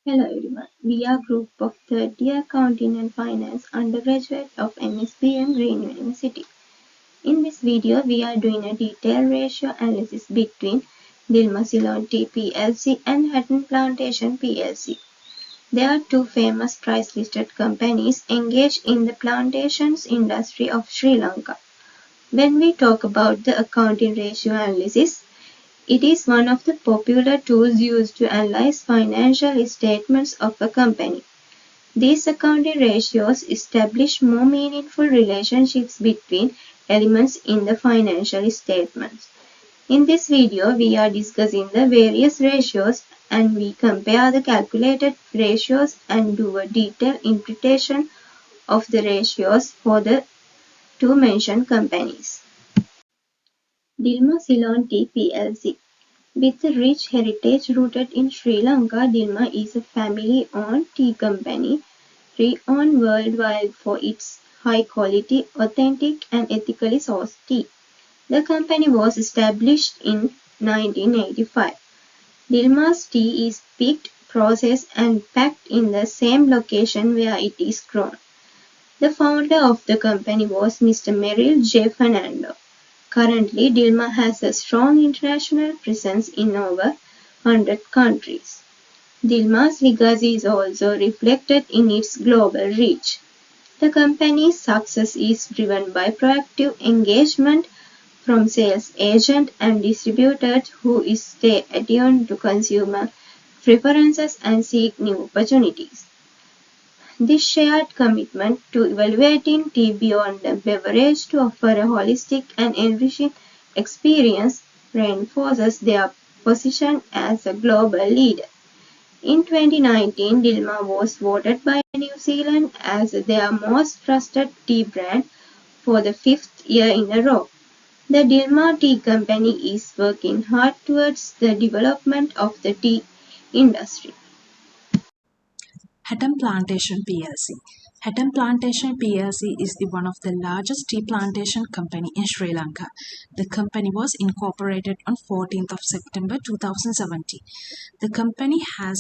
Hello everyone, we are a group of third-year Accounting and Finance undergraduates of NSBM Green University. In this video, we are doing a detailed ratio analysis between Dilmah Ceylon Tea PLC and Hatton Plantations PLC. There are two famous price-listed companies engaged in the plantations industry of Sri Lanka. When we talk about the accounting ratio analysis, it is one of the popular tools used to analyze financial statements of a company. These accounting ratios establish more meaningful relationships between elements in the financial statements. In this video, we are discussing the various ratios and we compare the calculated ratios and do a detailed interpretation of the ratios for the two mentioned companies. Dilmah Ceylon Tea PLC. With a rich heritage rooted in Sri Lanka, Dilmah is a family-owned tea company, renowned worldwide for its high-quality, authentic and ethically sourced tea. The company was established in 1985. Dilmah's tea is picked, processed and packed in the same location where it is grown. The founder of the company was Mr. Merrill J. Fernando. Currently, Dilmah has a strong international presence in over 100 countries. Dilmah's legacy is also reflected in its global reach. The company's success is driven by proactive engagement from sales agents and distributors who stay attuned to consumer preferences and seek new opportunities. This shared commitment to evaluating tea beyond a beverage to offer a holistic and enriching experience reinforces their position as a global leader. In 2019, Dilmah was voted by New Zealand as their most trusted tea brand for the fifth year in a row. The Dilmah Tea Company is working hard towards the development of the tea industry. Hatton Plantations PLC. Hatton Plantations PLC is one of the largest tea plantation company in Sri Lanka. The company was incorporated on 14th of September 2017. The company has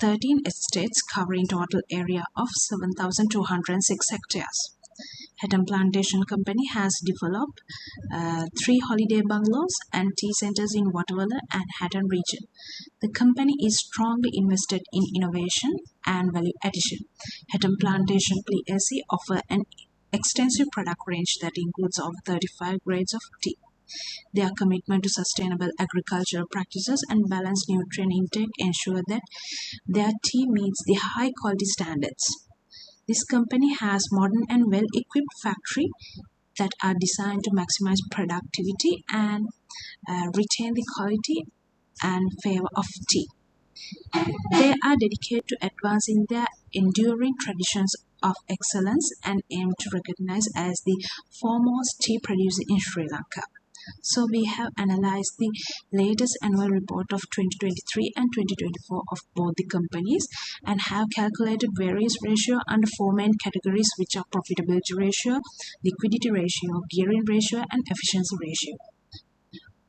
13 estates covering total area of 7,206 hectares. Hatton Plantation Company has developed 3 holiday bungalows and tea centers in Wattawala and Hatton region. The company is strongly invested in innovation and value addition. Hatton Plantation PLC offer an extensive product range that includes over 35 grades of tea. Their commitment to sustainable agricultural practices and balanced nutrient intake ensure that their tea meets the high quality standards. This company has modern and well-equipped factories that are designed to maximize productivity and retain the quality and flavor of tea. They are dedicated to advancing their enduring traditions of excellence and aim to recognize as the foremost tea producer in Sri Lanka. So we have analyzed the latest annual report of 2023 and 2024 of both the companies and have calculated various ratios under 4 main categories, which are profitability ratio, liquidity ratio, gearing ratio and efficiency ratio.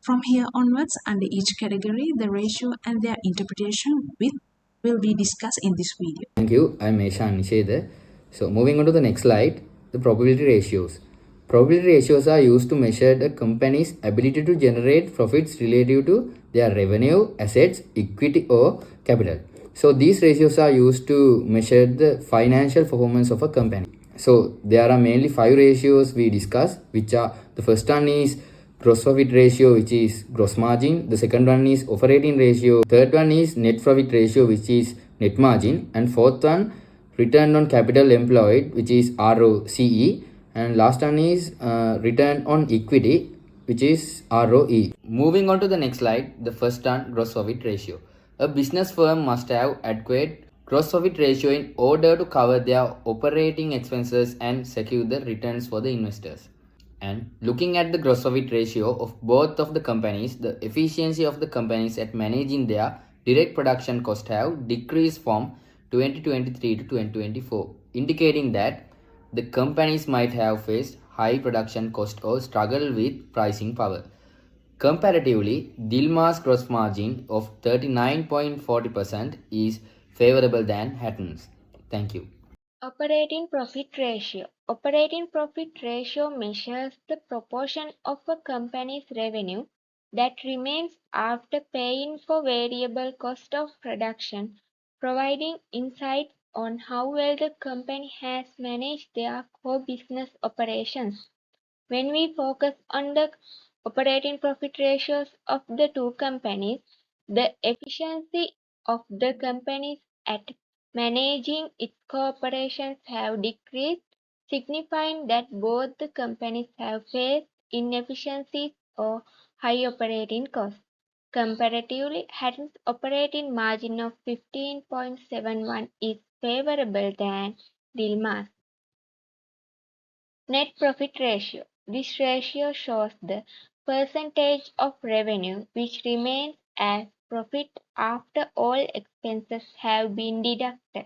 From here onwards, under each category, the ratio and their interpretation will be discussed in this video. Thank you. I'm Eshan Nisheda. So moving on to the next slide, the probability ratios. Probability ratios are used to measure the company's ability to generate profits relative to their revenue, assets, equity or capital. So these ratios are used to measure the financial performance of a company. So there are mainly 5 ratios we discuss, which are the first one is gross profit ratio, which is gross margin. The second one is operating ratio. Third one is net profit ratio, which is net margin. And fourth one, return on capital employed, which is ROCE. And last one is return on equity, which is ROE. Moving on to the next slide, the first one, gross profit ratio. A business firm must have adequate gross profit ratio in order to cover their operating expenses and secure the returns for the investors. And looking at the gross profit ratio of both of the companies, the efficiency of the companies at managing their direct production cost have decreased from 2023 to 2024, indicating that the companies might have faced high production cost or struggle with pricing power. Comparatively, Dilmah's gross margin of 39.40% is favorable than Hatton's. Thank you. Operating profit ratio. Operating profit ratio measures the proportion of a company's revenue that remains after paying for variable cost of production, providing insight on how well the company has managed their core business operations. When we focus on the operating profit ratios of the two companies, the efficiency of the companies at managing its corporations have decreased, signifying that both the companies have faced inefficiencies or high operating costs. Comparatively, Hatton's operating margin of 15.71 is favorable than Dilmah's. Net profit ratio. This ratio shows the percentage of revenue which remains as profit after all expenses have been deducted,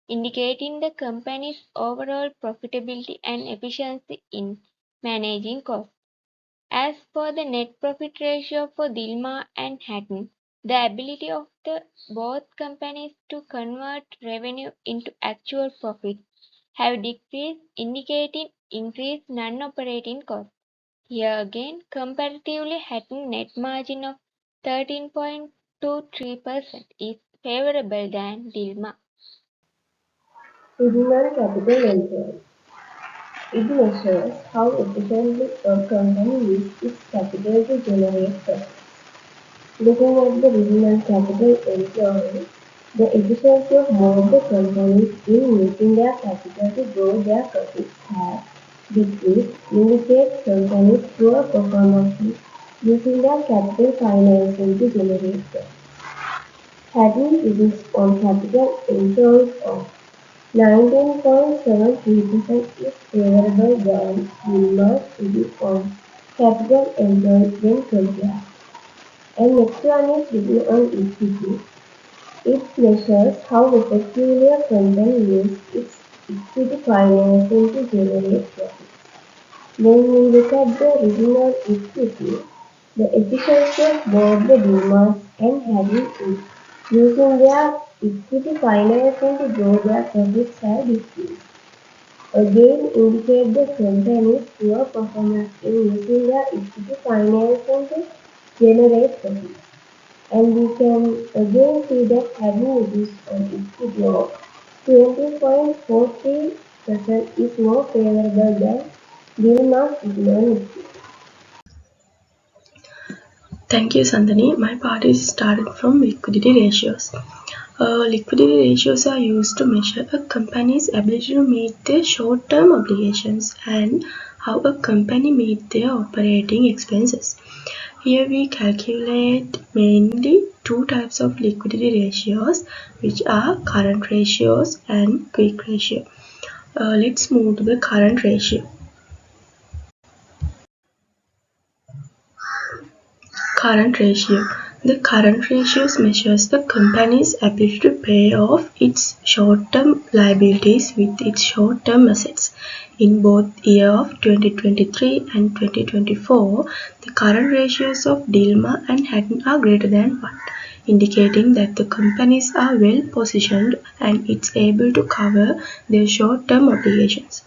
indicating the company's overall profitability and efficiency in managing costs. As for the net profit ratio for Dilmah and Hatton, the ability of the both companies to convert revenue into actual profit have decreased, indicating increased non-operating costs. Here again, comparatively, Hatton net margin of 13.23% is favorable than Dilmah. Human capital employed. It measures how efficiently a company uses its capital to generate profit. Looking at the human capital employed, the efficiency of both the companies in using their capital to grow their profits has decreased, indicates companies' poor performance in using their capital financing to generate profit. Having reduced on capital employed of 19.73% is favorable than Dilmah's reduce on capital employed when compared. And next one is return on equity. It measures how effectively a company uses its equity financing to generate profit. When we look at the return on equity, the efficiency of both the Dilmahs and Hatton is using their equity financing to grow their profits have decreased. Again indicate the company's poor performance in using their equity financing to generate profits. And we can again see that having reduced on equity of 20.43% is more favorable than Dilmah's return equity. Thank you, Sandhani. My part is started from liquidity ratios. Liquidity ratios are used to measure a company's ability to meet their short-term obligations and how a company meets their operating expenses. Here we calculate mainly two types of liquidity ratios, which are current ratios and quick ratio. Let's move to the current ratio. Current ratio. The current ratio measures the company's ability to pay off its short-term liabilities with its short-term assets. In both year of 2023 and 2024, the current ratios of Dilmah and Hatton are greater than 1, indicating that the companies are well positioned and it's able to cover their short-term obligations.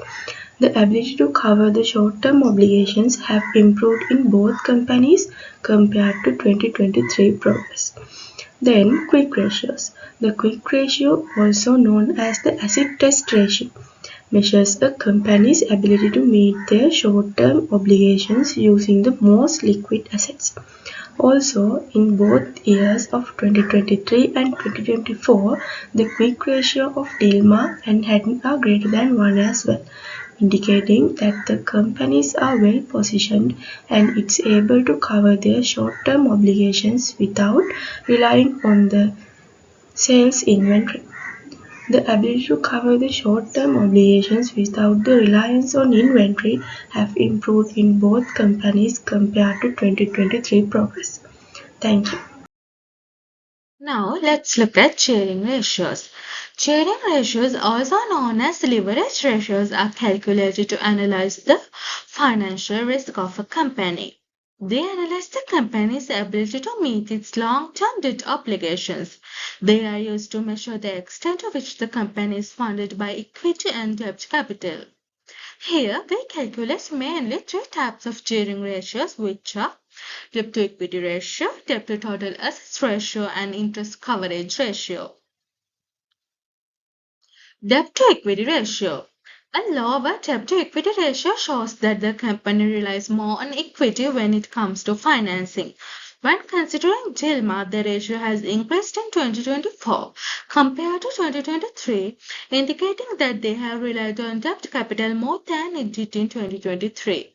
The ability to cover the short-term obligations have improved in both companies compared to 2023 progress. Then quick ratios. The quick ratio, also known as the acid test ratio, measures a company's ability to meet their short-term obligations using the most liquid assets. Also, in both years of 2023 and 2024, the quick ratio of Dilmah and Hatton are greater than 1 as well, indicating that the companies are well positioned and it's able to cover their short-term obligations without relying on the sales inventory. The ability to cover the short-term obligations without the reliance on inventory have improved in both companies compared to 2023 progress. Thank you. Now let's look at gearing ratios. Gearing ratios, also known as leverage ratios, are calculated to analyze the financial risk of a company. They analyze the company's ability to meet its long-term debt obligations. They are used to measure the extent to which the company is funded by equity and debt capital. Here, we calculate mainly three types of gearing ratios, which are debt to equity ratio, debt to total assets ratio, and interest coverage ratio. Debt to equity ratio. A lower debt to equity ratio shows that the company relies more on equity when it comes to financing. When considering Dilmah, the ratio has increased in 2024 compared to 2023, indicating that they have relied on debt capital more than it did in 2023.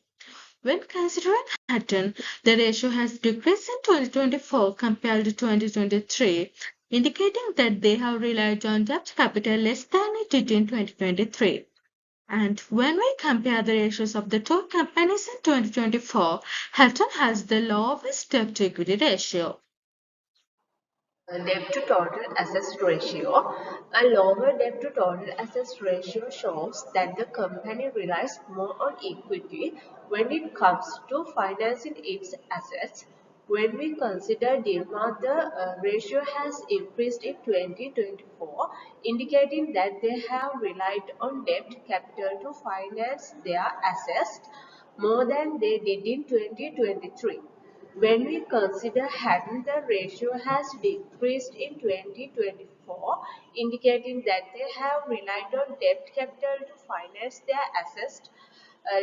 When considering Hatton, the ratio has decreased in 2024 compared to 2023, indicating that they have relied on debt capital less than it did in 2023. And when we compare the ratios of the two companies in 2024, Hatton has the lowest debt to equity ratio. Debt to total assets ratio. A lower debt to total assets ratio shows that the company relies more on equity when it comes to financing its assets. When we consider Dilmah, the ratio has increased in 2024, indicating that they have relied on debt capital to finance their assets more than they did in 2023. When we consider Hatton, the ratio has decreased in 2024, indicating that they have relied on debt capital to finance their assets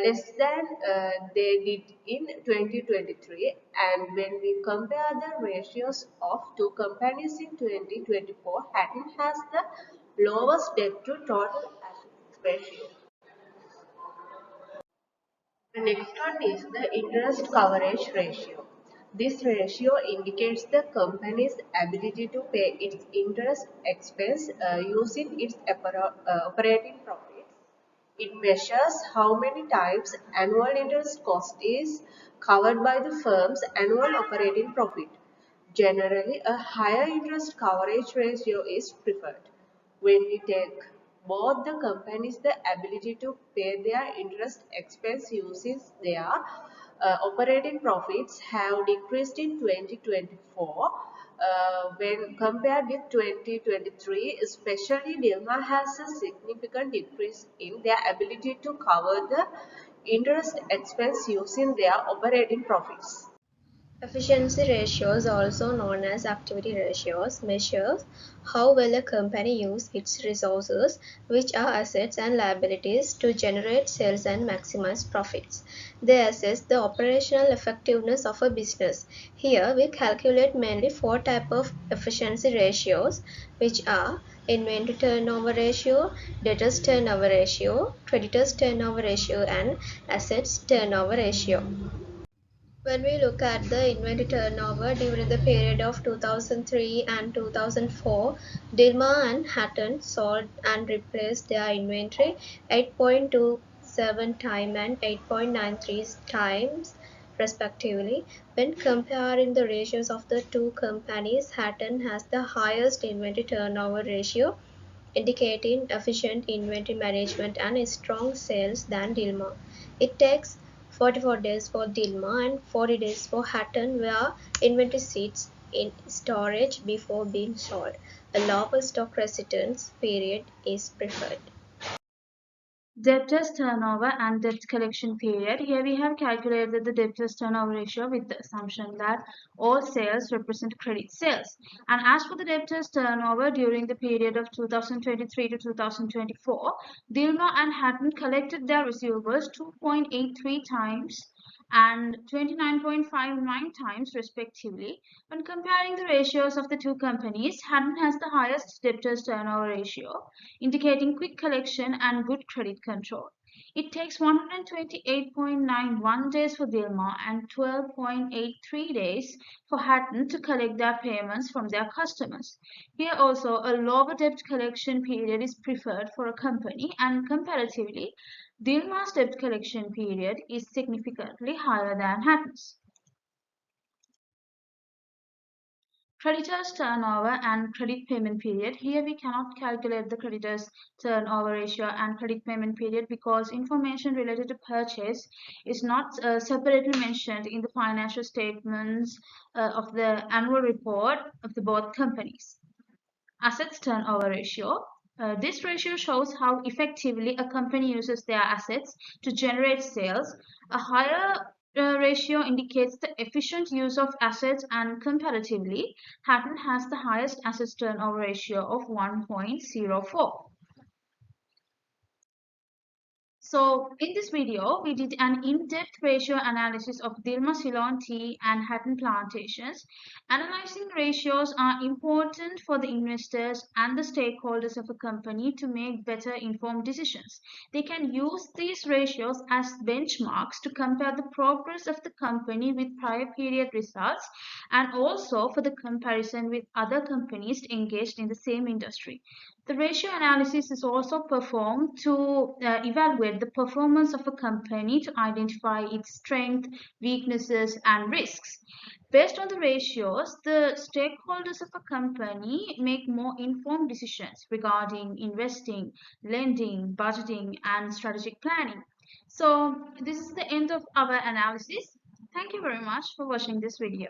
less than they did in 2023. And when we compare the ratios of two companies in 2024, Hatton has the lowest debt to total assets ratio. The next one is the interest coverage ratio. This ratio indicates the company's ability to pay its interest expense using its operating profits. It measures how many times annual interest cost is covered by the firm's annual operating profit. Generally, a higher interest coverage ratio is preferred. When we take both the companies the ability to pay their interest expense using their operating profits have decreased in 2024 when compared with 2023, especially Dilmah has a significant decrease in their ability to cover the interest expense using their operating profits. Efficiency ratios, also known as activity ratios, measures how well a company uses its resources, which are assets and liabilities, to generate sales and maximize profits. They assess the operational effectiveness of a business. Here we calculate mainly four types of efficiency ratios, which are inventory turnover ratio, debtors turnover ratio, creditors turnover ratio, and assets turnover ratio. When we look at the inventory turnover during the period of 2003 and 2004, Dilmah and Hatton sold and replaced their inventory 8.27 times and 8.93 times respectively. When comparing the ratios of the two companies, Hatton has the highest inventory turnover ratio, indicating efficient inventory management and strong sales than Dilmah. It takes 44 days for Dilmah and 40 days for Hatton, where inventory sits in storage before being sold. A lower stock residence period is preferred. Debtors turnover and debt collection period. Here we have calculated the debtors turnover ratio with the assumption that all sales represent credit sales. And as for the debtors turnover during the period of 2023 to 2024, Dilmah and Hatton collected their receivables 2.83 times and 29.59 times respectively. When comparing the ratios of the two companies, Hatton has the highest debtors turnover ratio, indicating quick collection and good credit control. It takes 128.91 days for Dilmah and 12.83 days for Hatton to collect their payments from their customers. Here also, a lower debt collection period is preferred for a company, and comparatively, Dilmah's debt collection period is significantly higher than Hatton's. Creditors turnover and credit payment period. Here we cannot calculate the creditors turnover ratio and credit payment period because information related to purchase is not separately mentioned in the financial statements of the annual report of the both companies. Assets turnover ratio. This ratio shows how effectively a company uses their assets to generate sales. A higher ratio indicates the efficient use of assets, and comparatively, Hatton has the highest assets turnover ratio of 1.04. So in this video, we did an in-depth ratio analysis of Dilmah Ceylon tea and Hatton plantations. Analyzing ratios are important for the investors and the stakeholders of a company to make better informed decisions. They can use these ratios as benchmarks to compare the progress of the company with prior period results and also for the comparison with other companies engaged in the same industry. The ratio analysis is also performed to evaluate the performance of a company to identify its strengths, weaknesses, and risks. Based on the ratios, the stakeholders of a company make more informed decisions regarding investing, lending, budgeting, and strategic planning. So, this is the end of our analysis. Thank you very much for watching this video.